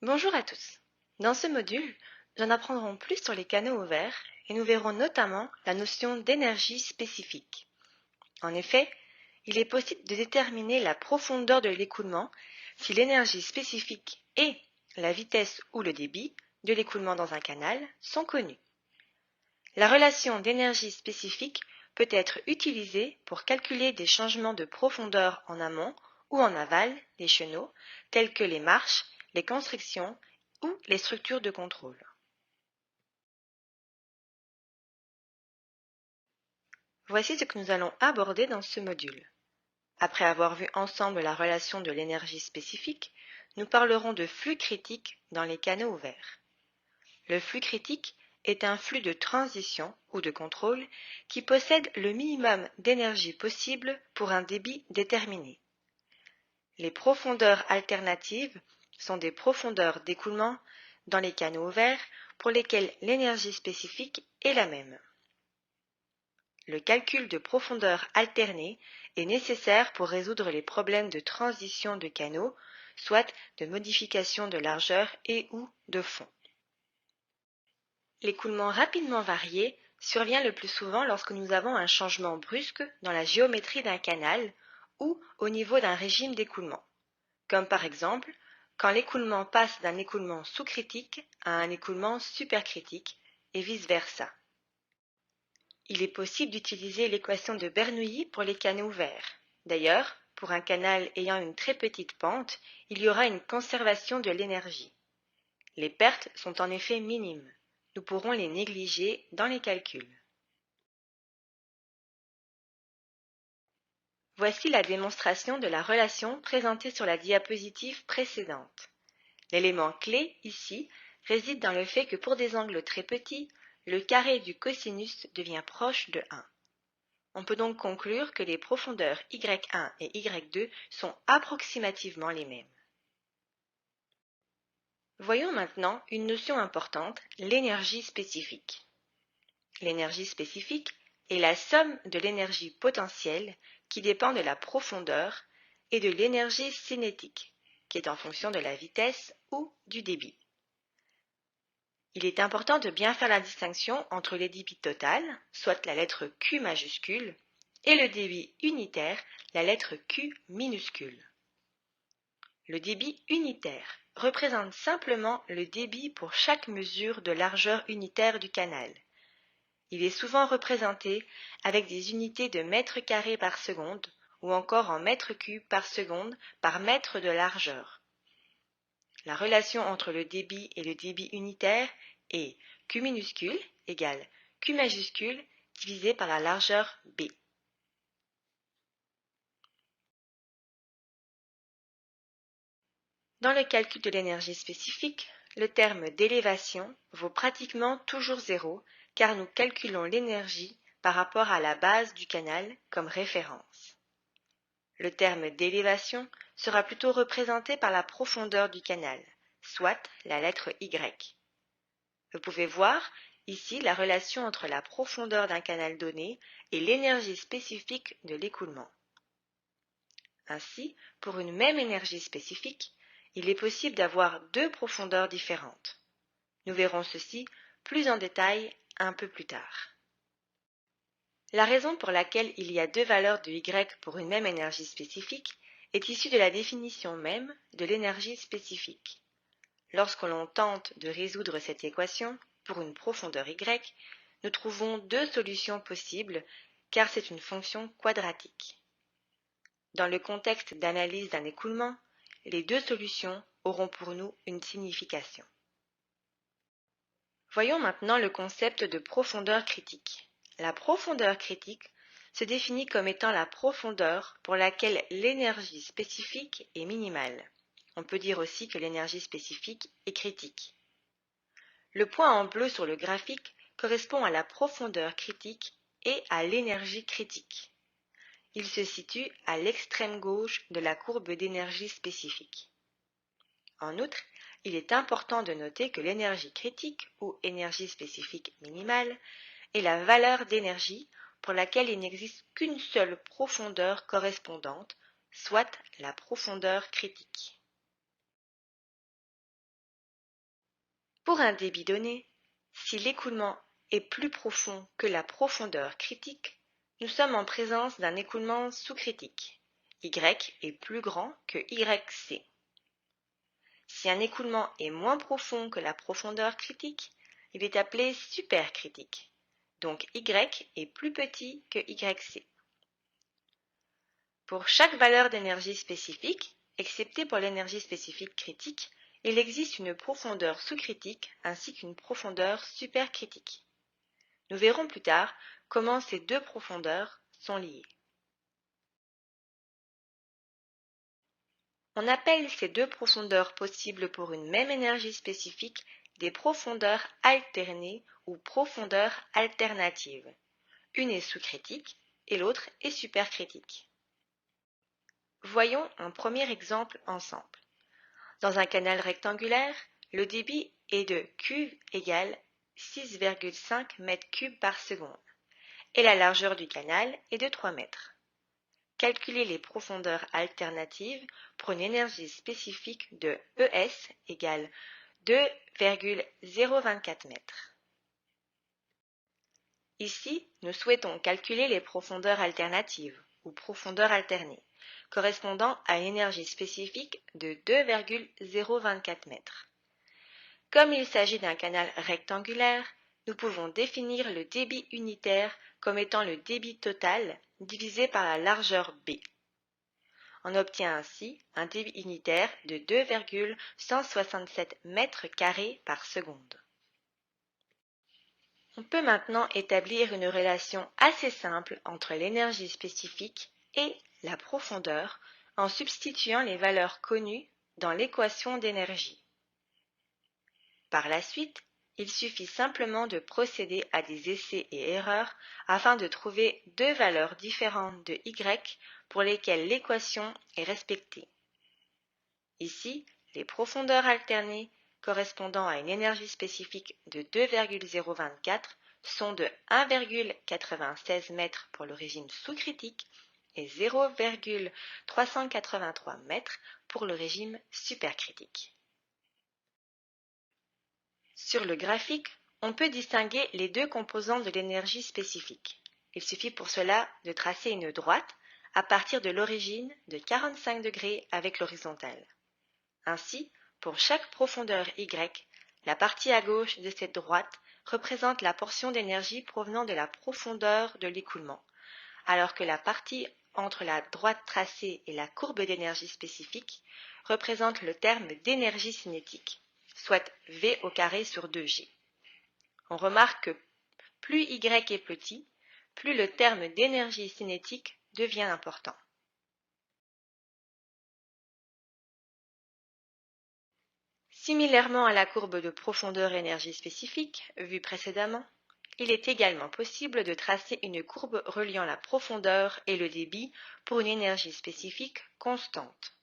Bonjour à tous. Dans ce module, nous en apprendrons plus sur les canaux ouverts et nous verrons notamment la notion d'énergie spécifique. En effet, il est possible de déterminer la profondeur de l'écoulement si l'énergie spécifique et la vitesse ou le débit de l'écoulement dans un canal sont connus. La relation d'énergie spécifique peut être utilisée pour calculer des changements de profondeur en amont ou en aval des chenaux, tels que les marches, les constructions ou les structures de contrôle. Voici ce que nous allons aborder dans ce module. Après avoir vu ensemble la relation de l'énergie spécifique, nous parlerons de flux critique dans les canaux ouverts. Le flux critique est un flux de transition ou de contrôle qui possède le minimum d'énergie possible pour un débit déterminé. Les profondeurs alternatives sont des profondeurs d'écoulement dans les canaux ouverts pour lesquels l'énergie spécifique est la même. Le calcul de profondeur alternée est nécessaire pour résoudre les problèmes de transition de canaux, soit de modification de largeur et ou de fond. L'écoulement rapidement varié survient le plus souvent lorsque nous avons un changement brusque dans la géométrie d'un canal ou au niveau d'un régime d'écoulement, comme par exemple quand l'écoulement passe d'un écoulement sous-critique à un écoulement supercritique et vice-versa. Il est possible d'utiliser l'équation de Bernoulli pour les canaux ouverts. D'ailleurs, pour un canal ayant une très petite pente, il y aura une conservation de l'énergie. Les pertes sont en effet minimes. Nous pourrons les négliger dans les calculs. Voici la démonstration de la relation présentée sur la diapositive précédente. L'élément clé, ici, réside dans le fait que pour des angles très petits, le carré du cosinus devient proche de 1. On peut donc conclure que les profondeurs y1 et y2 sont approximativement les mêmes. Voyons maintenant une notion importante, l'énergie spécifique. L'énergie spécifique est la somme de l'énergie potentielle qui dépend de la profondeur et de l'énergie cinétique, qui est en fonction de la vitesse ou du débit. Il est important de bien faire la distinction entre les débits total, soit la lettre Q majuscule, et le débit unitaire, la lettre Q minuscule. Le débit unitaire représente simplement le débit pour chaque mesure de largeur unitaire du canal. Il est souvent représenté avec des unités de mètres carrés par seconde ou encore en mètres cubes par seconde par mètre de largeur. La relation entre le débit et le débit unitaire est Q minuscule égale Q majuscule divisé par la largeur B. Dans le calcul de l'énergie spécifique, le terme d'élévation vaut pratiquement toujours 0 car nous calculons l'énergie par rapport à la base du canal comme référence. Le terme d'élévation sera plutôt représenté par la profondeur du canal, soit la lettre Y. Vous pouvez voir ici la relation entre la profondeur d'un canal donné et l'énergie spécifique de l'écoulement. Ainsi, pour une même énergie spécifique, il est possible d'avoir deux profondeurs différentes. Nous verrons ceci plus en détail un peu plus tard. La raison pour laquelle il y a deux valeurs de Y pour une même énergie spécifique est issue de la définition même de l'énergie spécifique. Lorsque l'on tente de résoudre cette équation pour une profondeur Y, nous trouvons deux solutions possibles car c'est une fonction quadratique. Dans le contexte d'analyse d'un écoulement, les deux solutions auront pour nous une signification. Voyons maintenant le concept de profondeur critique. La profondeur critique se définit comme étant la profondeur pour laquelle l'énergie spécifique est minimale. On peut dire aussi que l'énergie spécifique est critique. Le point en bleu sur le graphique correspond à la profondeur critique et à l'énergie critique. Il se situe à l'extrême gauche de la courbe d'énergie spécifique. En outre, il est important de noter que l'énergie critique ou énergie spécifique minimale est la valeur d'énergie pour laquelle il n'existe qu'une seule profondeur correspondante, soit la profondeur critique. Pour un débit donné, si l'écoulement est plus profond que la profondeur critique, nous sommes en présence d'un écoulement sous-critique. Y est plus grand que YC. Si un écoulement est moins profond que la profondeur critique, il est appelé supercritique. Donc Y est plus petit que YC. Pour chaque valeur d'énergie spécifique, excepté pour l'énergie spécifique critique, il existe une profondeur sous-critique ainsi qu'une profondeur supercritique. Nous verrons plus tard comment ces deux profondeurs sont liées. On appelle ces deux profondeurs possibles pour une même énergie spécifique des profondeurs alternées ou profondeurs alternatives. Une est sous-critique et l'autre est supercritique. Voyons un premier exemple ensemble. Dans un canal rectangulaire, le débit est de Q égale 6,5 m3 par seconde et la largeur du canal est de 3 mètres. Calculer les profondeurs alternatives pour une énergie spécifique de ES égale 2,024 m. Ici, nous souhaitons calculer les profondeurs alternatives ou profondeurs alternées, correspondant à une énergie spécifique de 2,024 m. Comme il s'agit d'un canal rectangulaire, nous pouvons définir le débit unitaire comme étant le débit total divisé par la largeur B. On obtient ainsi un débit unitaire de 2,167 m² par seconde. On peut maintenant établir une relation assez simple entre l'énergie spécifique et la profondeur en substituant les valeurs connues dans l'équation d'énergie. Par la suite, il suffit simplement de procéder à des essais et erreurs afin de trouver deux valeurs différentes de Y pour lesquelles l'équation est respectée. Ici, les profondeurs alternées correspondant à une énergie spécifique de 2,024 sont de 1,96 m pour le régime sous-critique et 0,383 m pour le régime supercritique. Sur le graphique, on peut distinguer les deux composants de l'énergie spécifique. Il suffit pour cela de tracer une droite à partir de l'origine de 45 degrés avec l'horizontale. Ainsi, pour chaque profondeur Y, la partie à gauche de cette droite représente la portion d'énergie provenant de la profondeur de l'écoulement, alors que la partie entre la droite tracée et la courbe d'énergie spécifique représente le terme d'énergie cinétique, soit V au carré sur 2G. On remarque que plus Y est petit, plus le terme d'énergie cinétique devient important. Similairement à la courbe de profondeur énergie spécifique vue précédemment, il est également possible de tracer une courbe reliant la profondeur et le débit pour une énergie spécifique constante.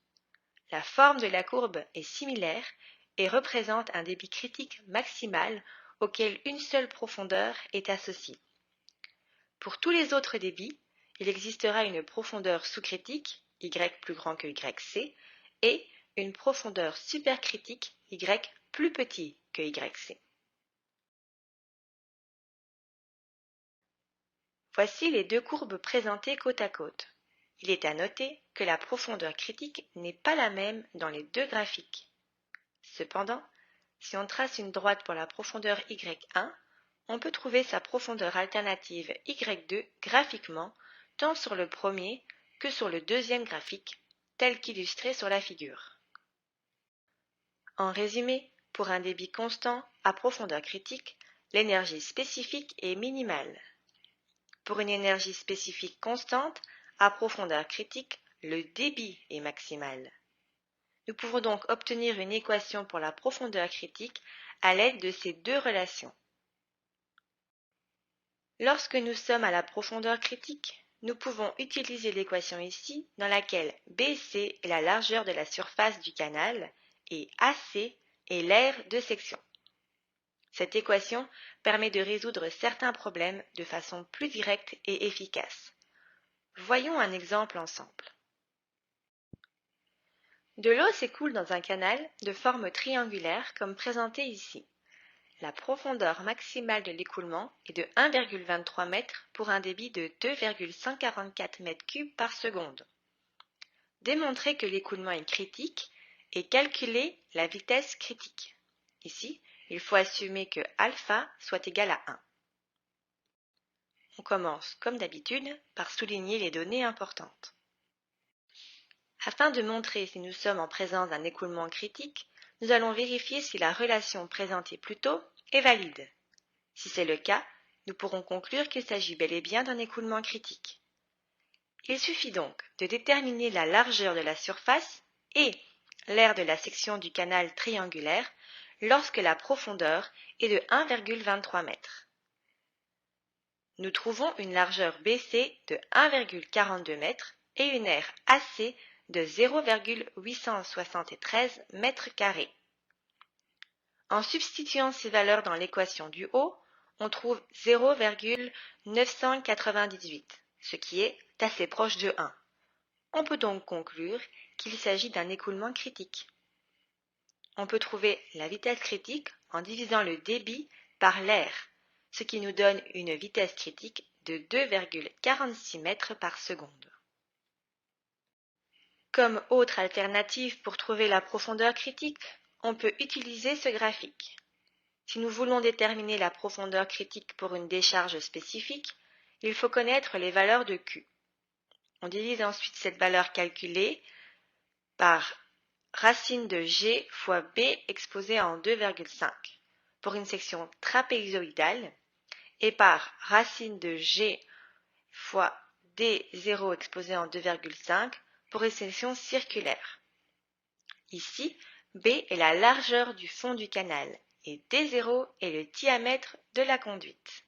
La forme de la courbe est similaire et représente un débit critique maximal auquel une seule profondeur est associée. Pour tous les autres débits, il existera une profondeur sous-critique, Y plus grand que YC, et une profondeur supercritique, Y plus petit que YC. Voici les deux courbes présentées côte à côte. Il est à noter que la profondeur critique n'est pas la même dans les deux graphiques. Cependant, si on trace une droite pour la profondeur Y1, on peut trouver sa profondeur alternative Y2 graphiquement, tant sur le premier que sur le deuxième graphique, tel qu'illustré sur la figure. En résumé, pour un débit constant à profondeur critique, l'énergie spécifique est minimale. Pour une énergie spécifique constante à profondeur critique, le débit est maximal. Nous pouvons donc obtenir une équation pour la profondeur critique à l'aide de ces deux relations. Lorsque nous sommes à la profondeur critique, nous pouvons utiliser l'équation ici dans laquelle BC est la largeur de la surface du canal et AC est l'aire de section. Cette équation permet de résoudre certains problèmes de façon plus directe et efficace. Voyons un exemple ensemble. De l'eau s'écoule dans un canal de forme triangulaire comme présenté ici. la profondeur maximale de l'écoulement est de 1,23 m pour un débit de 2,144 m3 par seconde. Démontrer que l'écoulement est critique et calculer la vitesse critique. Ici, il faut assumer que alpha soit égal à 1. On commence, comme d'habitude, par souligner les données importantes. Afin de montrer si nous sommes en présence d'un écoulement critique, nous allons vérifier si la relation présentée plus tôt est valide. Si c'est le cas, nous pourrons conclure qu'il s'agit bel et bien d'un écoulement critique. Il suffit donc de déterminer la largeur de la surface et l'aire de la section du canal triangulaire lorsque la profondeur est de 1,23 m. Nous trouvons une largeur BC de 1,42 m et une aire AC de 0,873 m². En substituant ces valeurs dans l'équation du haut, on trouve 0,998, ce qui est assez proche de 1. On peut donc conclure qu'il s'agit d'un écoulement critique. On peut trouver la vitesse critique en divisant le débit par l'air, ce qui nous donne une vitesse critique de 2,46 mètres par seconde. Comme autre alternative pour trouver la profondeur critique, on peut utiliser ce graphique. Si nous voulons déterminer la profondeur critique pour une décharge spécifique, il faut connaître les valeurs de Q. On divise ensuite cette valeur calculée par racine de G fois B exposé en 2,5 pour une section trapézoïdale et par racine de G fois D0 exposé en 2,5 pour une section circulaire. Ici, B est la largeur du fond du canal et D0 est le diamètre de la conduite.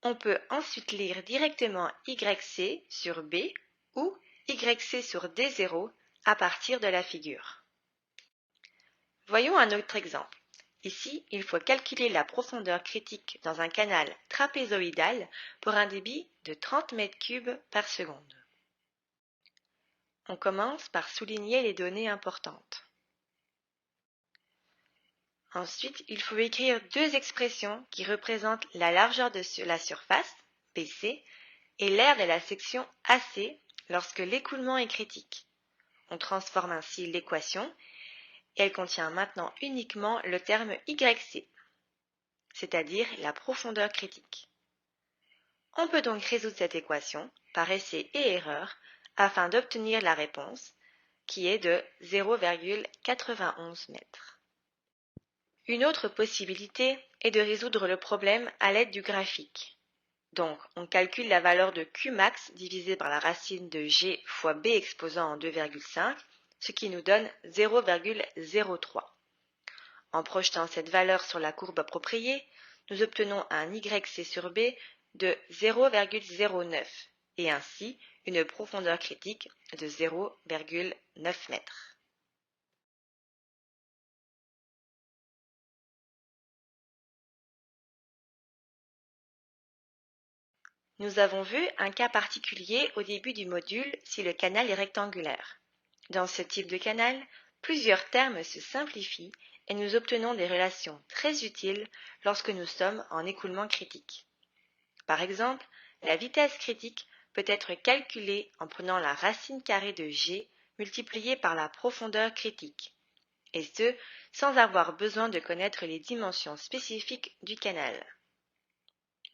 On peut ensuite lire directement YC sur B ou YC sur D0 à partir de la figure. Voyons un autre exemple. Ici, il faut calculer la profondeur critique dans un canal trapézoïdal pour un débit de 30 m3 par seconde. On commence par souligner les données importantes. Ensuite, il faut écrire deux expressions qui représentent la largeur de la surface, BC, et l'aire de la section AC lorsque l'écoulement est critique. On transforme ainsi l'équation et elle contient maintenant uniquement le terme YC, c'est-à-dire la profondeur critique. On peut donc résoudre cette équation par essai et erreur afin d'obtenir la réponse qui est de 0,91 mètres. Une autre possibilité est de résoudre le problème à l'aide du graphique. Donc, on calcule la valeur de Qmax divisée par la racine de G fois B exposant en 2,5, ce qui nous donne 0,03. En projetant cette valeur sur la courbe appropriée, nous obtenons un YC sur B de 0,09 et ainsi une profondeur critique de 0,9 mètres. Nous avons vu un cas particulier au début du module si le canal est rectangulaire. Dans ce type de canal, plusieurs termes se simplifient et nous obtenons des relations très utiles lorsque nous sommes en écoulement critique. Par exemple, la vitesse critique peut être calculée en prenant la racine carrée de G multipliée par la profondeur critique, et ce, sans avoir besoin de connaître les dimensions spécifiques du canal.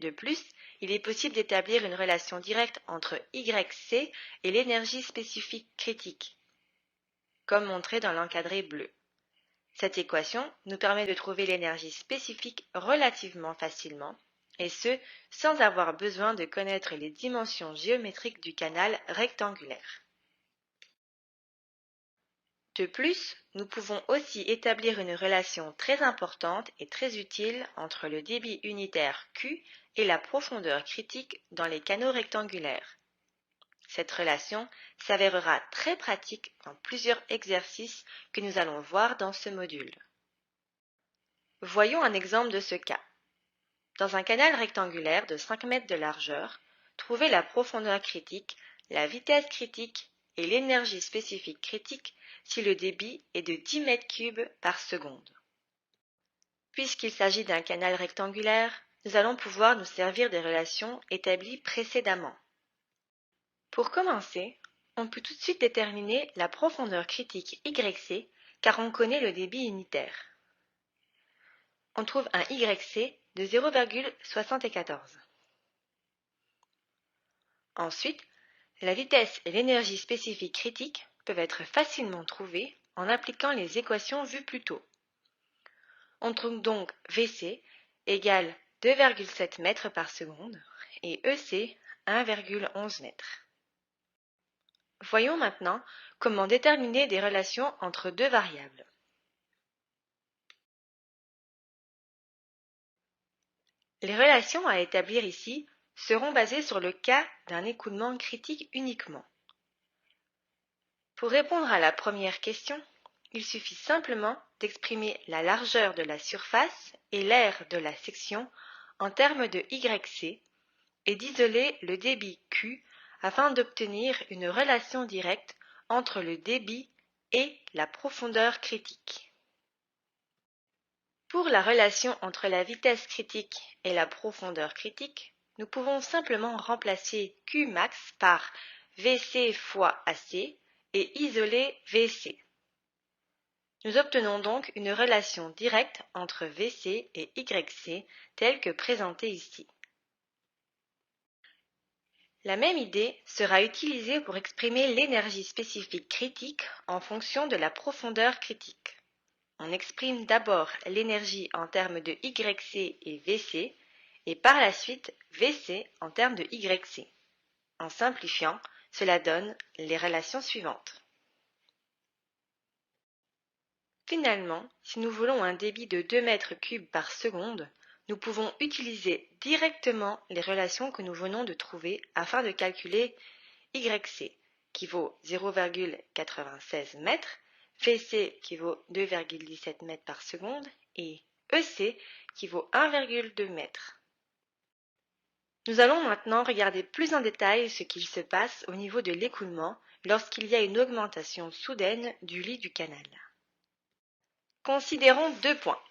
De plus, il est possible d'établir une relation directe entre YC et l'énergie spécifique critique, comme montré dans l'encadré bleu. Cette équation nous permet de trouver l'énergie spécifique relativement facilement, et ce, sans avoir besoin de connaître les dimensions géométriques du canal rectangulaire. De plus, nous pouvons aussi établir une relation très importante et très utile entre le débit unitaire Q et la profondeur critique dans les canaux rectangulaires. Cette relation s'avérera très pratique dans plusieurs exercices que nous allons voir dans ce module. Voyons un exemple de ce cas. Dans un canal rectangulaire de 5 mètres de largeur, trouvez la profondeur critique, la vitesse critique et l'énergie spécifique critique si le débit est de 10 m3 par seconde. Puisqu'il s'agit d'un canal rectangulaire, nous allons pouvoir nous servir des relations établies précédemment. Pour commencer, on peut tout de suite déterminer la profondeur critique YC car on connaît le débit unitaire. On trouve un YC de 0,74. Ensuite, la vitesse et l'énergie spécifique critique peuvent être facilement trouvées en appliquant les équations vues plus tôt. On trouve donc Vc égale 2,7 mètres par seconde et EC 1,11 mètres. Voyons maintenant comment déterminer des relations entre deux variables. Les relations à établir ici seront basées sur le cas d'un écoulement critique uniquement. Pour répondre à la première question, il suffit simplement d'exprimer la largeur de la surface et l'aire de la section en termes de YC et d'isoler le débit Q afin d'obtenir une relation directe entre le débit et la profondeur critique. Pour la relation entre la vitesse critique et la profondeur critique, nous pouvons simplement remplacer Qmax par Vc fois Ac et isoler Vc. Nous obtenons donc une relation directe entre Vc et Yc telle que présentée ici. La même idée sera utilisée pour exprimer l'énergie spécifique critique en fonction de la profondeur critique. On exprime d'abord l'énergie en termes de YC et Vc et par la suite Vc en termes de Yc. En simplifiant, cela donne les relations suivantes. Finalement, si nous voulons un débit de 2 mètres cubes par seconde, nous pouvons utiliser directement les relations que nous venons de trouver afin de calculer YC qui vaut 0,96 mètres, Vc qui vaut 2,17 mètres par seconde et EC qui vaut 1,2 mètres. Nous allons maintenant regarder plus en détail ce qu'il se passe au niveau de l'écoulement lorsqu'il y a une augmentation soudaine du lit du canal. Considérons deux points,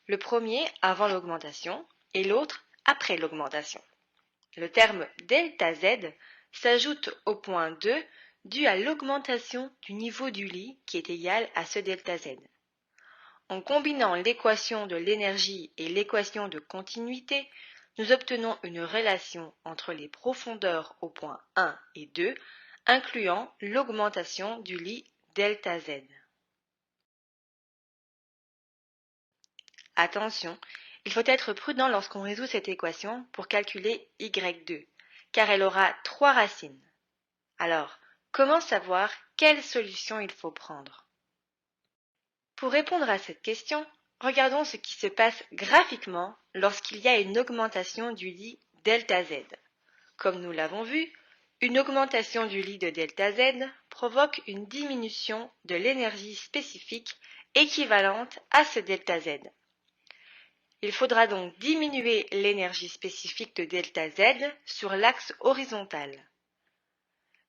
le premier avant l'augmentation et l'autre après l'augmentation. Le terme ΔZ s'ajoute au point 2 dû à l'augmentation du niveau du lit qui est égal à ce ΔZ. En combinant l'équation de l'énergie et l'équation de continuité, nous obtenons une relation entre les profondeurs au point 1 et 2, incluant l'augmentation du lit ΔZ. Attention, il faut être prudent lorsqu'on résout cette équation pour calculer Y2, car elle aura 3 racines. Alors, comment savoir quelle solution il faut prendre? Pour répondre à cette question, regardons ce qui se passe graphiquement lorsqu'il y a une augmentation du lit ΔZ. Comme nous l'avons vu, une augmentation du lit de ΔZ provoque une diminution de l'énergie spécifique équivalente à ce ΔZ. Il faudra donc diminuer l'énergie spécifique de ΔZ sur l'axe horizontal.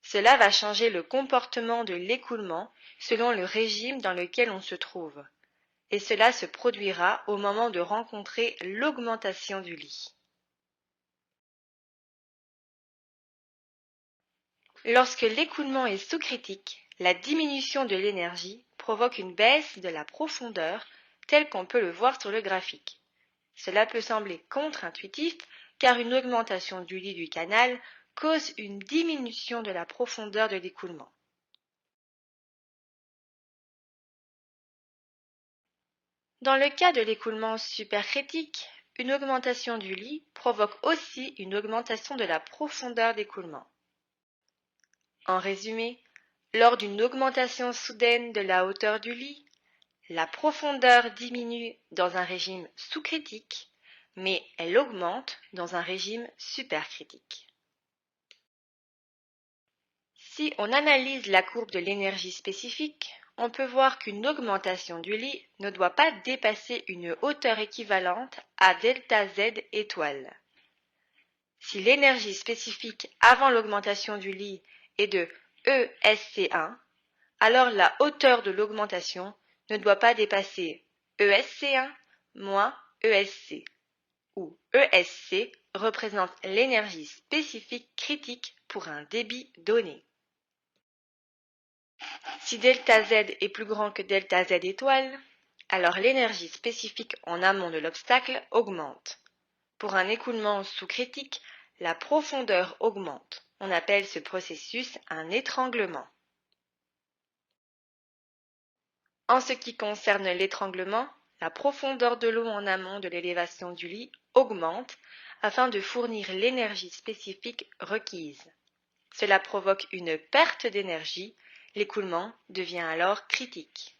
Cela va changer le comportement de l'écoulement selon le régime dans lequel on se trouve, et cela se produira au moment de rencontrer l'augmentation du lit. Lorsque l'écoulement est sous-critique, la diminution de l'énergie provoque une baisse de la profondeur telle qu'on peut le voir sur le graphique. Cela peut sembler contre-intuitif car une augmentation du lit du canal cause une diminution de la profondeur de l'écoulement. Dans le cas de l'écoulement supercritique, une augmentation du lit provoque aussi une augmentation de la profondeur d'écoulement. En résumé, lors d'une augmentation soudaine de la hauteur du lit, la profondeur diminue dans un régime sous-critique, mais elle augmente dans un régime supercritique. Si on analyse la courbe de l'énergie spécifique, on peut voir qu'une augmentation du lit ne doit pas dépasser une hauteur équivalente à ΔZ étoile. Si l'énergie spécifique avant l'augmentation du lit est de ESC1, alors la hauteur de l'augmentation ne doit pas dépasser ESC1 moins ESC, où ESC représente l'énergie spécifique critique pour un débit donné. Si delta Z est plus grand que delta Z étoile, alors l'énergie spécifique en amont de l'obstacle augmente. Pour un écoulement sous-critique, la profondeur augmente. On appelle ce processus un étranglement. En ce qui concerne l'étranglement, la profondeur de l'eau en amont de l'élévation du lit augmente afin de fournir l'énergie spécifique requise. Cela provoque une perte d'énergie, l'écoulement devient alors critique.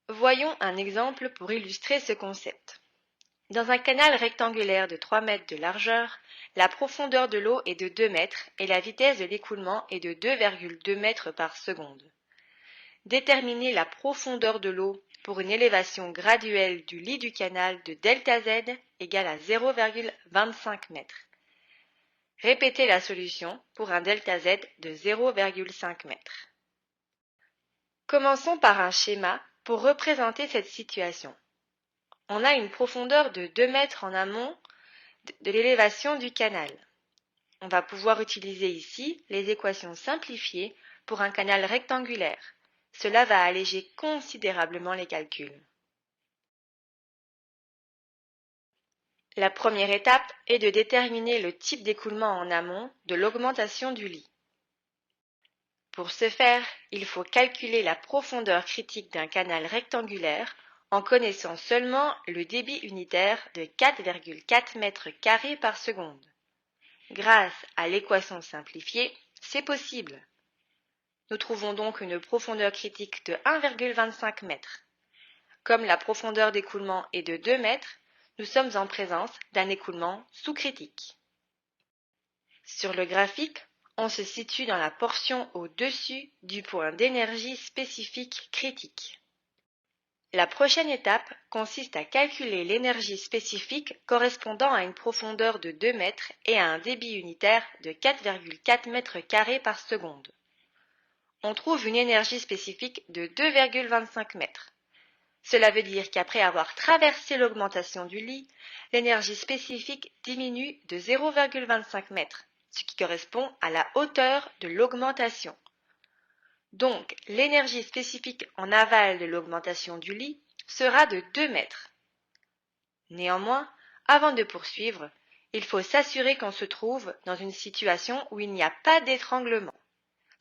Voyons un exemple pour illustrer ce concept. Dans un canal rectangulaire de 3 mètres de largeur, la profondeur de l'eau est de 2 mètres et la vitesse de l'écoulement est de 2,2 mètres par seconde. Déterminer la profondeur de l'eau pour une élévation graduelle du lit du canal de delta Z égale à 0,25 mètres. Répétez la solution pour un delta Z de 0,5 mètres. Commençons par un schéma pour représenter cette situation. On a une profondeur de 2 mètres en amont de l'élévation du canal. On va pouvoir utiliser ici les équations simplifiées pour un canal rectangulaire. Cela va alléger considérablement les calculs. La première étape est de déterminer le type d'écoulement en amont de l'augmentation du lit. Pour ce faire, il faut calculer la profondeur critique d'un canal rectangulaire en connaissant seulement le débit unitaire de 4,4 mètres carrés par seconde. Grâce à l'équation simplifiée, c'est possible. Nous trouvons donc une profondeur critique de 1,25 m. Comme la profondeur d'écoulement est de 2 mètres, nous sommes en présence d'un écoulement sous-critique. Sur le graphique, on se situe dans la portion au-dessus du point d'énergie spécifique critique. La prochaine étape consiste à calculer l'énergie spécifique correspondant à une profondeur de 2 mètres et à un débit unitaire de 4,4 mètres carrés par seconde. On trouve une énergie spécifique de 2,25 mètres. Cela veut dire qu'après avoir traversé l'augmentation du lit, l'énergie spécifique diminue de 0,25 mètres, ce qui correspond à la hauteur de l'augmentation. Donc, l'énergie spécifique en aval de l'augmentation du lit sera de 2 mètres. Néanmoins, avant de poursuivre, il faut s'assurer qu'on se trouve dans une situation où il n'y a pas d'étranglement,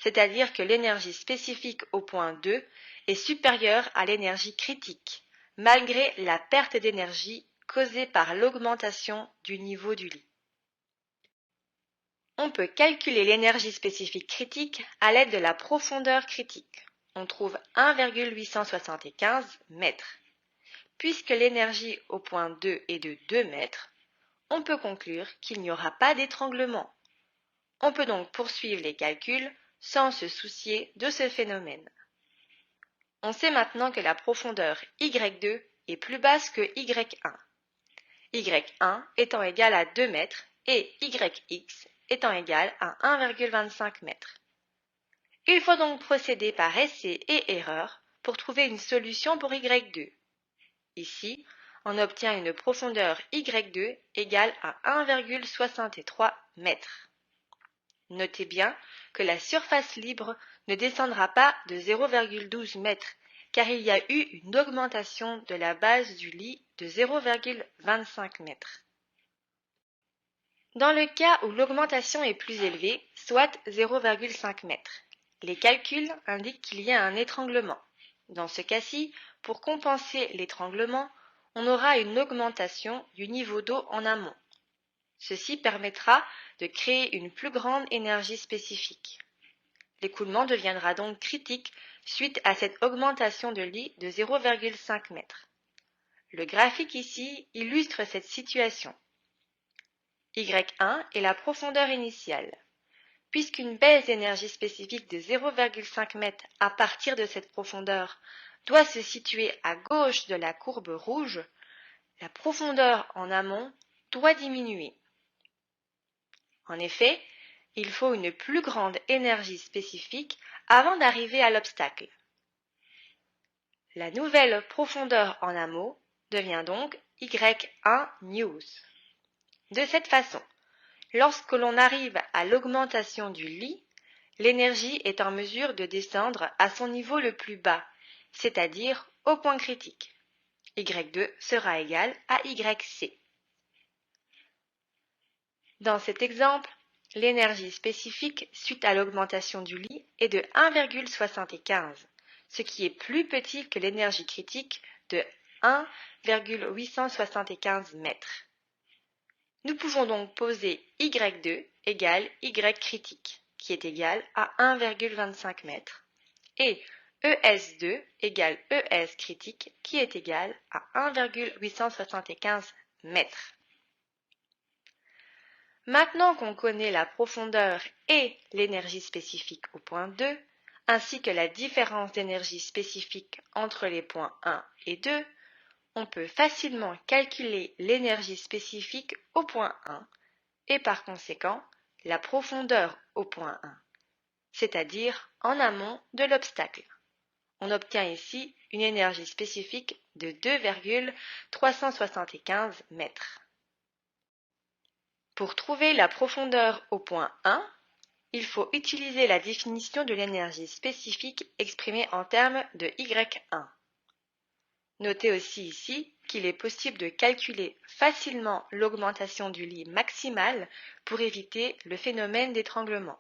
c'est-à-dire que l'énergie spécifique au point 2 est supérieure à l'énergie critique, malgré la perte d'énergie causée par l'augmentation du niveau du lit. On peut calculer l'énergie spécifique critique à l'aide de la profondeur critique. On trouve 1,875 mètres. Puisque l'énergie au point 2 est de 2 mètres, on peut conclure qu'il n'y aura pas d'étranglement. On peut donc poursuivre les calculs sans se soucier de ce phénomène. On sait maintenant que la profondeur Y2 est plus basse que Y1. Y1 étant égal à 2 mètres et YX étant égal à 1,25 mètres. Il faut donc procéder par essai et erreur pour trouver une solution pour Y2. Ici, on obtient une profondeur Y2 égale à 1,63 mètres. Notez bien que la surface libre ne descendra pas de 0,12 mètres car il y a eu une augmentation de la base du lit de 0,25 mètres. Dans le cas où l'augmentation est plus élevée, soit 0,5 mètres, les calculs indiquent qu'il y a un étranglement. Dans ce cas-ci, pour compenser l'étranglement, on aura une augmentation du niveau d'eau en amont. Ceci permettra de créer une plus grande énergie spécifique. L'écoulement deviendra donc critique suite à cette augmentation de lit de 0,5 mètres. Le graphique ici illustre cette situation. Y1 est la profondeur initiale. Puisqu'une baisse d'énergie spécifique de 0,5 m à partir de cette profondeur doit se situer à gauche de la courbe rouge, la profondeur en amont doit diminuer. En effet, il faut une plus grande énergie spécifique avant d'arriver à l'obstacle. La nouvelle profondeur en amont devient donc Y1 news. De cette façon, lorsque l'on arrive à l'augmentation du lit, l'énergie est en mesure de descendre à son niveau le plus bas, c'est-à-dire au point critique. Y2 sera égal à YC. Dans cet exemple, l'énergie spécifique suite à l'augmentation du lit est de 1,75, ce qui est plus petit que l'énergie critique de 1,875 mètres. Nous pouvons donc poser Y2 égale Y critique, qui est égal à 1,25 mètres, et ES2 égale ES critique, qui est égal à 1,875 mètres. Maintenant qu'on connaît la profondeur et l'énergie spécifique au point 2, ainsi que la différence d'énergie spécifique entre les points 1 et 2, on peut facilement calculer l'énergie spécifique au point 1 et par conséquent la profondeur au point 1, c'est-à-dire en amont de l'obstacle. On obtient ici une énergie spécifique de 2,375 mètres. Pour trouver la profondeur au point 1, il faut utiliser la définition de l'énergie spécifique exprimée en termes de Y1. Notez aussi ici qu'il est possible de calculer facilement l'augmentation du lit maximale pour éviter le phénomène d'étranglement.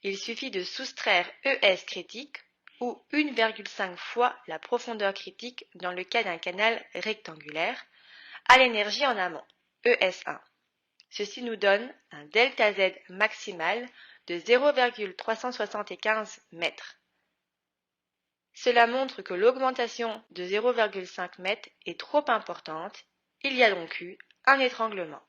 Il suffit de soustraire ES critique ou 1,5 fois la profondeur critique dans le cas d'un canal rectangulaire à l'énergie en amont, ES1. Ceci nous donne un ΔZ maximal de 0,375 mètres. Cela montre que l'augmentation de 0,5 m est trop importante, il y a donc eu un étranglement.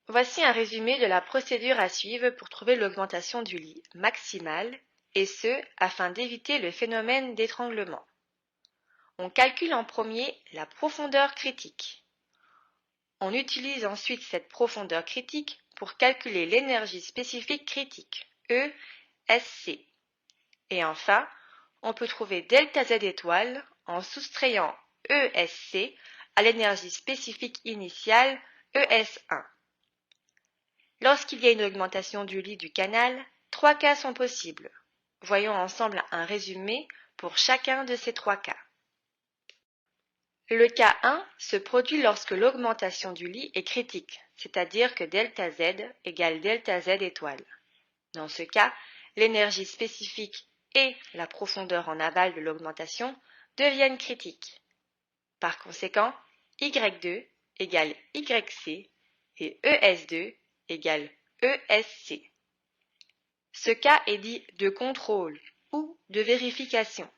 Voici un résumé de la procédure à suivre pour trouver l'augmentation du lit maximale, et ce, afin d'éviter le phénomène d'étranglement. On calcule en premier la profondeur critique. On utilise ensuite cette profondeur critique pour calculer l'énergie spécifique critique, ESC. Et enfin, on peut trouver ΔZ étoile en soustrayant ESC à l'énergie spécifique initiale ES1. Lorsqu'il y a une augmentation du lit du canal, 3 cas sont possibles. Voyons ensemble un résumé pour chacun de ces 3 cas. Le cas 1 se produit lorsque l'augmentation du lit est critique, c'est-à-dire que ΔZ égale ΔZ étoile. Dans ce cas, l'énergie spécifique et la profondeur en aval de l'augmentation deviennent critiques. Par conséquent, Y2 égale YC et ES2 égale ESC. Ce cas est dit de contrôle ou de vérification.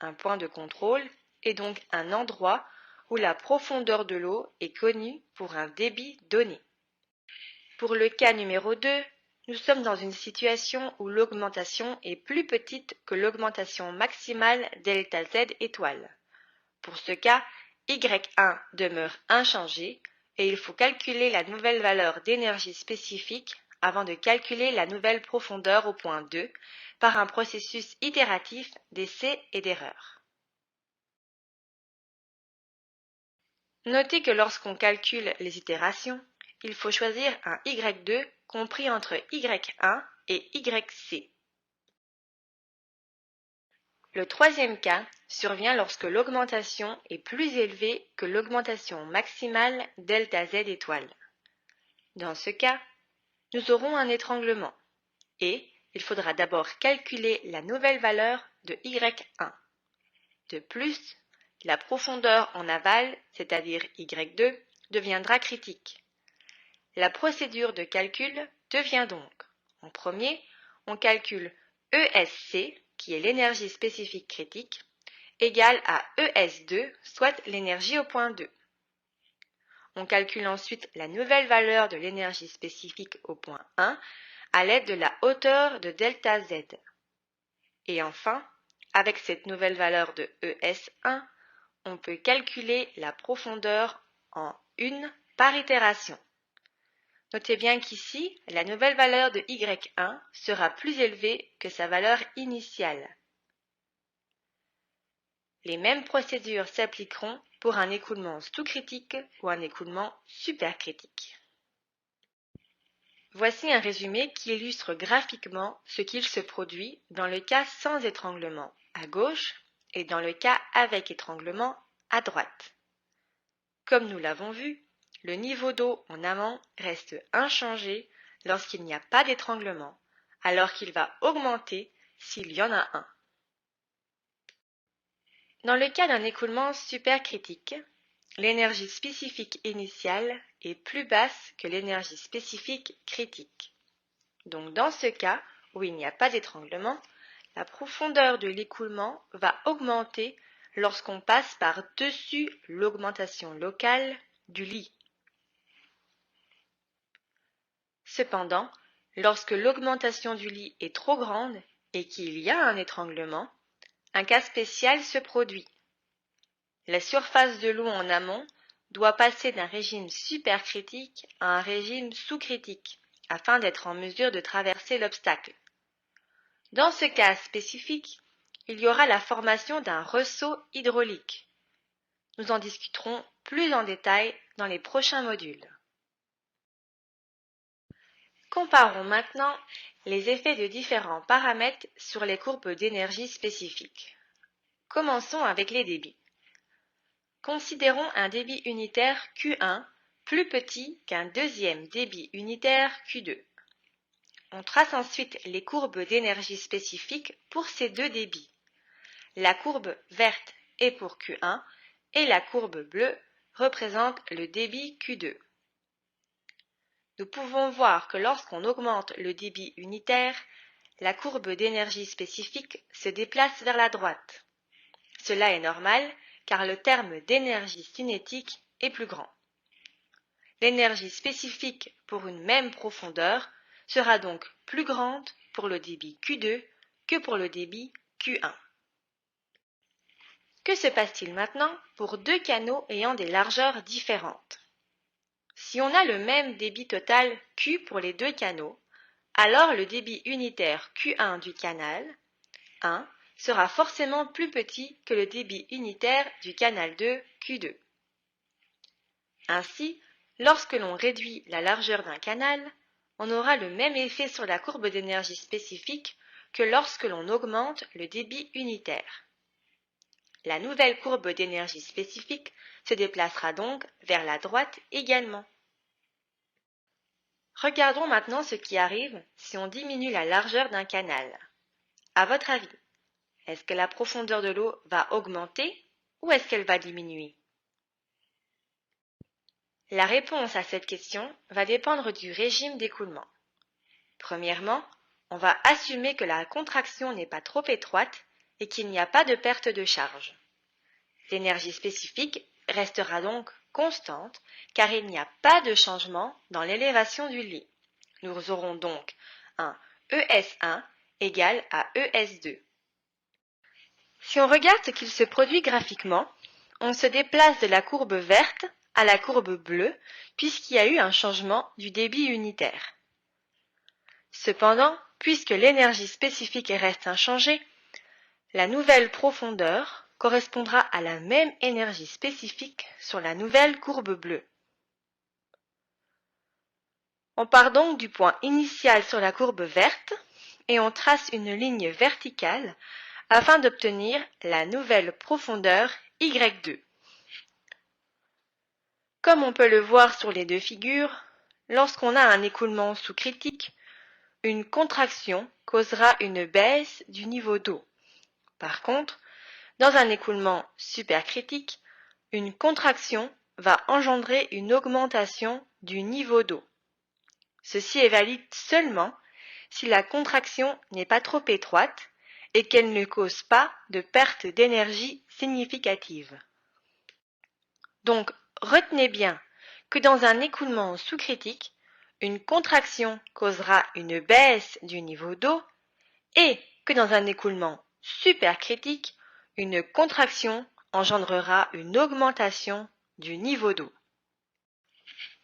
Un point de contrôle est donc un endroit où la profondeur de l'eau est connue pour un débit donné. Pour le cas numéro 2, nous sommes dans une situation où l'augmentation est plus petite que l'augmentation maximale ΔZ étoile. Pour ce cas, Y1 demeure inchangé et il faut calculer la nouvelle valeur d'énergie spécifique avant de calculer la nouvelle profondeur au point 2 par un processus itératif d'essai et d'erreur. Notez que lorsqu'on calcule les itérations, il faut choisir un Y2 compris entre Y1 et YC. Le troisième cas survient lorsque l'augmentation est plus élevée que l'augmentation maximale ΔZ étoile. Dans ce cas, nous aurons un étranglement et il faudra d'abord calculer la nouvelle valeur de Y1. De plus, la profondeur en aval, c'est-à-dire Y2, deviendra critique. La procédure de calcul devient donc, en premier, on calcule ESC, qui est l'énergie spécifique critique, égale à ES2, soit l'énergie au point 2. On calcule ensuite la nouvelle valeur de l'énergie spécifique au point 1 à l'aide de la hauteur de ΔZ. Et enfin, avec cette nouvelle valeur de ES1, on peut calculer la profondeur en une par itération. Notez bien qu'ici, la nouvelle valeur de Y1 sera plus élevée que sa valeur initiale. Les mêmes procédures s'appliqueront pour un écoulement sous-critique ou un écoulement supercritique. Voici un résumé qui illustre graphiquement ce qu'il se produit dans le cas sans étranglement à gauche et dans le cas avec étranglement à droite. Comme nous l'avons vu, le niveau d'eau en amont reste inchangé lorsqu'il n'y a pas d'étranglement, alors qu'il va augmenter s'il y en a un. Dans le cas d'un écoulement supercritique, l'énergie spécifique initiale est plus basse que l'énergie spécifique critique. Donc dans ce cas où il n'y a pas d'étranglement, la profondeur de l'écoulement va augmenter lorsqu'on passe par-dessus l'augmentation locale du lit. Cependant, lorsque l'augmentation du lit est trop grande et qu'il y a un étranglement, un cas spécial se produit. La surface de l'eau en amont doit passer d'un régime supercritique à un régime sous-critique afin d'être en mesure de traverser l'obstacle. Dans ce cas spécifique, il y aura la formation d'un ressaut hydraulique. Nous en discuterons plus en détail dans les prochains modules. Comparons maintenant les effets de différents paramètres sur les courbes d'énergie spécifiques. Commençons avec les débits. Considérons un débit unitaire Q1 plus petit qu'un deuxième débit unitaire Q2. On trace ensuite les courbes d'énergie spécifique pour ces deux débits. La courbe verte est pour Q1 et la courbe bleue représente le débit Q2. Nous pouvons voir que lorsqu'on augmente le débit unitaire, la courbe d'énergie spécifique se déplace vers la droite. Cela est normal car le terme d'énergie cinétique est plus grand. L'énergie spécifique pour une même profondeur sera donc plus grande pour le débit Q2 que pour le débit Q1. Que se passe-t-il maintenant pour deux canaux ayant des largeurs différentes? Si on a le même débit total Q pour les deux canaux, alors le débit unitaire Q1 du canal 1 sera forcément plus petit que le débit unitaire du canal 2 Q2. Ainsi, lorsque l'on réduit la largeur d'un canal, on aura le même effet sur la courbe d'énergie spécifique que lorsque l'on augmente le débit unitaire. La nouvelle courbe d'énergie spécifique se déplacera donc vers la droite également. Regardons maintenant ce qui arrive si on diminue la largeur d'un canal. À votre avis, est-ce que la profondeur de l'eau va augmenter ou est-ce qu'elle va diminuer? La réponse à cette question va dépendre du régime d'écoulement. Premièrement, on va assumer que la contraction n'est pas trop étroite et qu'il n'y a pas de perte de charge. L'énergie spécifique restera donc constante car il n'y a pas de changement dans l'élévation du lit. Nous aurons donc un ES1 égal à ES2. Si on regarde ce qu'il se produit graphiquement, on se déplace de la courbe verte à la courbe bleue puisqu'il y a eu un changement du débit unitaire. Cependant, puisque l'énergie spécifique reste inchangée, la nouvelle profondeur correspondra à la même énergie spécifique sur la nouvelle courbe bleue. On part donc du point initial sur la courbe verte et on trace une ligne verticale afin d'obtenir la nouvelle profondeur Y2. Comme on peut le voir sur les deux figures, lorsqu'on a un écoulement sous-critique, une contraction causera une baisse du niveau d'eau. Par contre, dans un écoulement supercritique, une contraction va engendrer une augmentation du niveau d'eau. Ceci est valide seulement si la contraction n'est pas trop étroite et qu'elle ne cause pas de perte d'énergie significative. Donc, retenez bien que dans un écoulement sous-critique, une contraction causera une baisse du niveau d'eau et que dans un écoulement supercritique, une contraction engendrera une augmentation du niveau d'eau.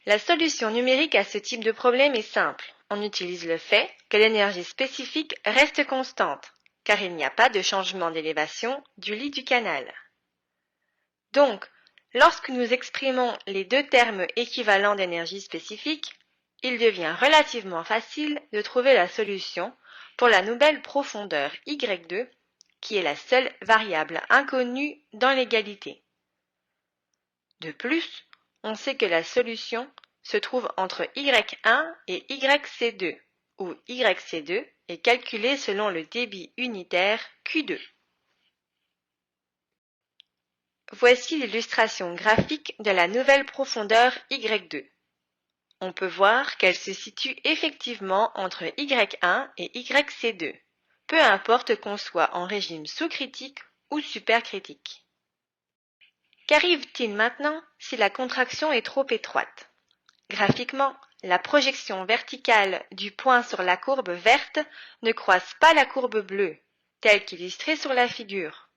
La solution numérique à ce type de problème est simple. On utilise le fait que l'énergie spécifique reste constante, car il n'y a pas de changement d'élévation du lit du canal. Donc, lorsque nous exprimons les deux termes équivalents d'énergie spécifique, il devient relativement facile de trouver la solution pour la nouvelle profondeur Y2, qui est la seule variable inconnue dans l'égalité. De plus, on sait que la solution se trouve entre Y1 et YC2, où YC2 est calculé selon le débit unitaire Q2. Voici l'illustration graphique de la nouvelle profondeur Y2. On peut voir qu'elle se situe effectivement entre Y1 et YC2, peu importe qu'on soit en régime sous-critique ou supercritique. Qu'arrive-t-il maintenant si la contraction est trop étroite? Graphiquement, la projection verticale du point sur la courbe verte ne croise pas la courbe bleue, telle qu'illustrée sur la figure.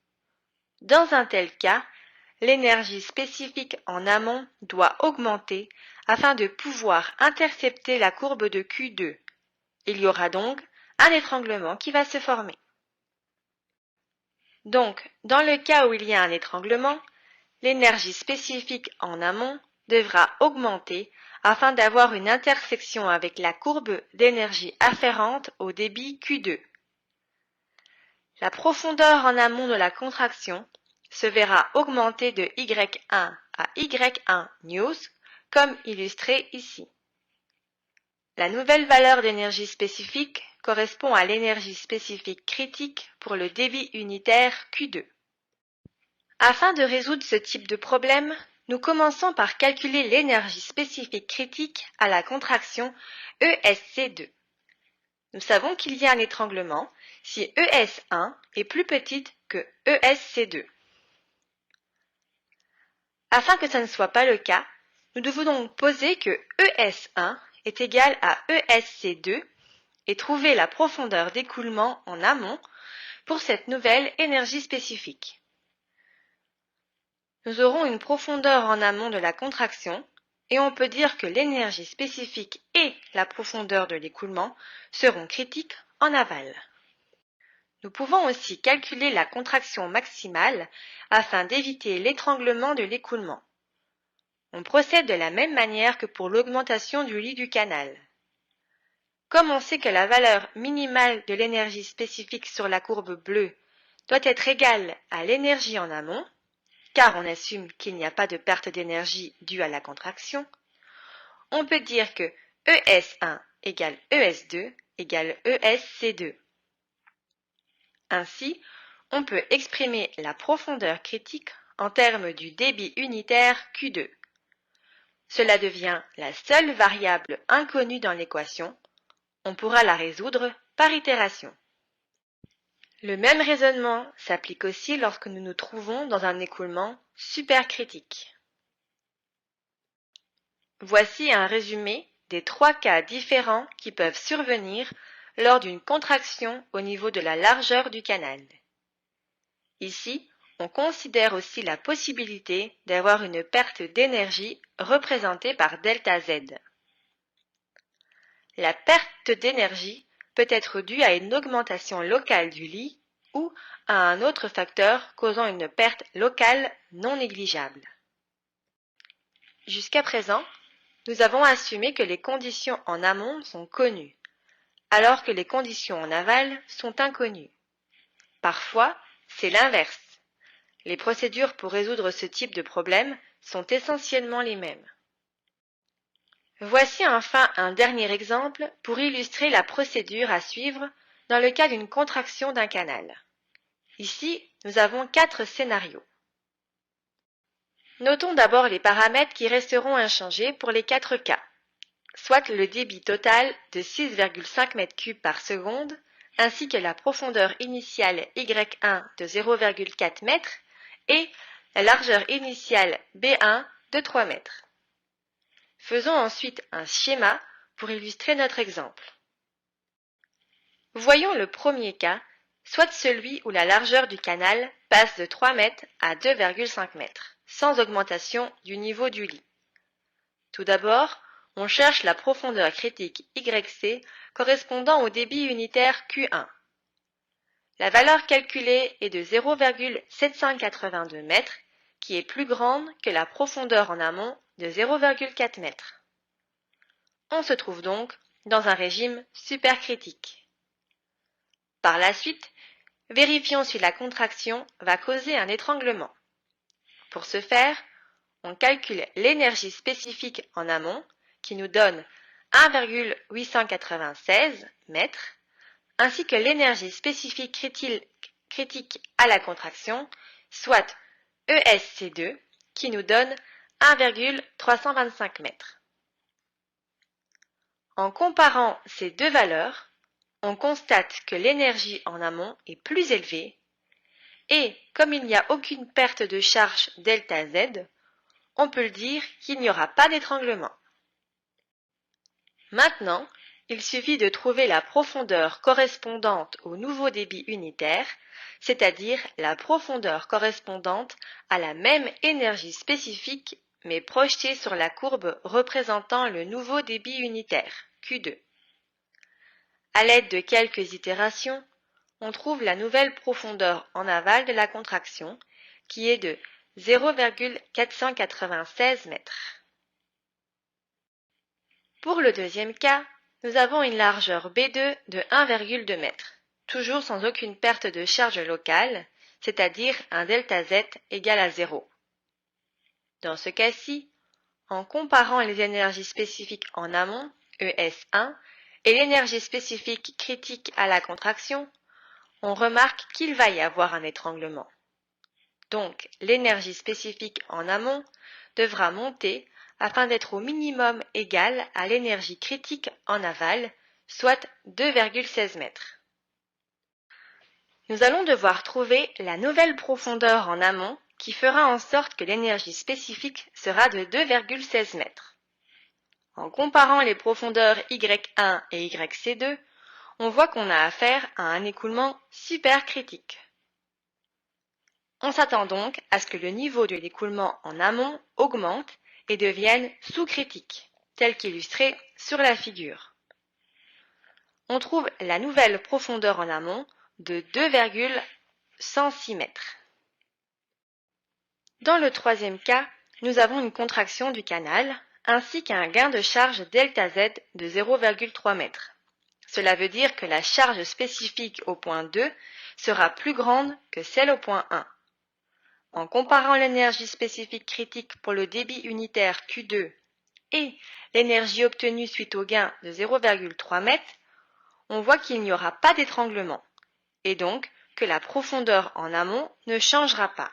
Dans un tel cas, l'énergie spécifique en amont doit augmenter afin de pouvoir intercepter la courbe de Q2. Il y aura donc un étranglement qui va se former. Donc, dans le cas où il y a un étranglement, l'énergie spécifique en amont devra augmenter afin d'avoir une intersection avec la courbe d'énergie afférente au débit Q2. La profondeur en amont de la contraction se verra augmenter de Y1 à Y1 news, comme illustré ici. La nouvelle valeur d'énergie spécifique correspond à l'énergie spécifique critique pour le débit unitaire Q2. Afin de résoudre ce type de problème, nous commençons par calculer l'énergie spécifique critique à la contraction ESC2. Nous savons qu'il y a un étranglement si ES1 est plus petite que ESC2. Afin que ça ne soit pas le cas, nous devons donc poser que ES1 est égal à ESC2 et trouver la profondeur d'écoulement en amont pour cette nouvelle énergie spécifique. Nous aurons une profondeur en amont de la contraction et on peut dire que l'énergie spécifique et la profondeur de l'écoulement seront critiques en aval. Nous pouvons aussi calculer la contraction maximale afin d'éviter l'étranglement de l'écoulement. On procède de la même manière que pour l'augmentation du lit du canal. Comme on sait que la valeur minimale de l'énergie spécifique sur la courbe bleue doit être égale à l'énergie en amont, car on assume qu'il n'y a pas de perte d'énergie due à la contraction, on peut dire que ES1 égale ES2 égale ESC2. Ainsi, on peut exprimer la profondeur critique en termes du débit unitaire Q2. Cela devient la seule variable inconnue dans l'équation. On pourra la résoudre par itération. Le même raisonnement s'applique aussi lorsque nous nous trouvons dans un écoulement supercritique. Voici un résumé des 3 cas différents qui peuvent survenir lors d'une contraction au niveau de la largeur du canal. Ici, on considère aussi la possibilité d'avoir une perte d'énergie représentée par ΔZ. La perte d'énergie peut être due à une augmentation locale du lit ou à un autre facteur causant une perte locale non négligeable. Jusqu'à présent, nous avons assumé que les conditions en amont sont connues, alors que les conditions en aval sont inconnues. Parfois, c'est l'inverse. Les procédures pour résoudre ce type de problème sont essentiellement les mêmes. Voici enfin un dernier exemple pour illustrer la procédure à suivre dans le cas d'une contraction d'un canal. Ici, nous avons 4 scénarios. Notons d'abord les paramètres qui resteront inchangés pour les 4 cas, soit le débit total de 6,5 m3 par seconde, ainsi que la profondeur initiale Y1 de 0,4 m et la largeur initiale B1 de 3 m. Faisons ensuite un schéma pour illustrer notre exemple. Voyons le premier cas, soit celui où la largeur du canal passe de 3 m à 2,5 m, sans augmentation du niveau du lit. Tout d'abord, on cherche la profondeur critique YC correspondant au débit unitaire Q1. La valeur calculée est de 0,782 m qui est plus grande que la profondeur en amont de 0,4 m. On se trouve donc dans un régime supercritique. Par la suite, vérifions si la contraction va causer un étranglement. Pour ce faire, on calcule l'énergie spécifique en amont qui nous donne 1,896 m ainsi que l'énergie spécifique critique à la contraction, soit ESC2, qui nous donne 1,325 m. En comparant ces deux valeurs, on constate que l'énergie en amont est plus élevée et, comme il n'y a aucune perte de charge ΔZ, on peut dire qu'il n'y aura pas d'étranglement. Maintenant, il suffit de trouver la profondeur correspondante au nouveau débit unitaire, c'est-à-dire la profondeur correspondante à la même énergie spécifique mais projetée sur la courbe représentant le nouveau débit unitaire, Q2. À l'aide de quelques itérations, on trouve la nouvelle profondeur en aval de la contraction, qui est de 0,496 m. Pour le deuxième cas, nous avons une largeur B2 de 1,2 m, toujours sans aucune perte de charge locale, c'est-à-dire un ΔZ égal à 0. Dans ce cas-ci, en comparant les énergies spécifiques en amont, ES1, et l'énergie spécifique critique à la contraction, on remarque qu'il va y avoir un étranglement. Donc, l'énergie spécifique en amont devra monter afin d'être au minimum égale à l'énergie critique en aval, soit 2,16 m. Nous allons devoir trouver la nouvelle profondeur en amont qui fera en sorte que l'énergie spécifique sera de 2,16 m. En comparant les profondeurs Y1 et YC2, on voit qu'on a affaire à un écoulement supercritique. On s'attend donc à ce que le niveau de l'écoulement en amont augmente et devienne sous-critique, tel qu'illustré sur la figure. On trouve la nouvelle profondeur en amont de 2,106 m. Dans le troisième cas, nous avons une contraction du canal ainsi qu'un gain de charge ΔZ de 0,3 m. Cela veut dire que la charge spécifique au point 2 sera plus grande que celle au point 1. En comparant l'énergie spécifique critique pour le débit unitaire Q2 et l'énergie obtenue suite au gain de 0,3 m, on voit qu'il n'y aura pas d'étranglement et donc que la profondeur en amont ne changera pas.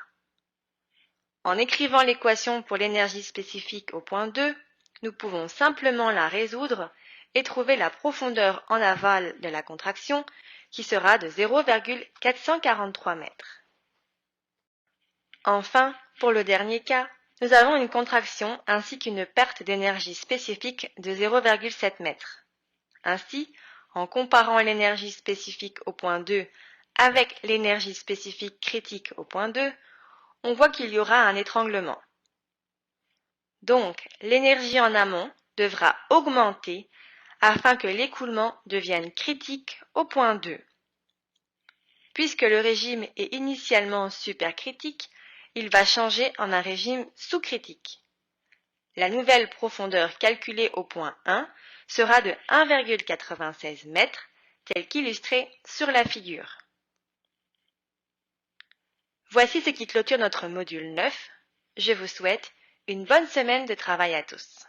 En écrivant l'équation pour l'énergie spécifique au point 2, nous pouvons simplement la résoudre et trouver la profondeur en aval de la contraction qui sera de 0,443 m. Enfin, pour le dernier cas, nous avons une contraction ainsi qu'une perte d'énergie spécifique de 0,7 m. Ainsi, en comparant l'énergie spécifique au point 2 avec l'énergie spécifique critique au point 2, on voit qu'il y aura un étranglement. Donc, l'énergie en amont devra augmenter afin que l'écoulement devienne critique au point 2. Puisque le régime est initialement supercritique, il va changer en un régime sous-critique. La nouvelle profondeur calculée au point 1 sera de 1,96 m, tel qu'illustré sur la figure. Voici ce qui clôture notre module 9. Je vous souhaite une bonne semaine de travail à tous.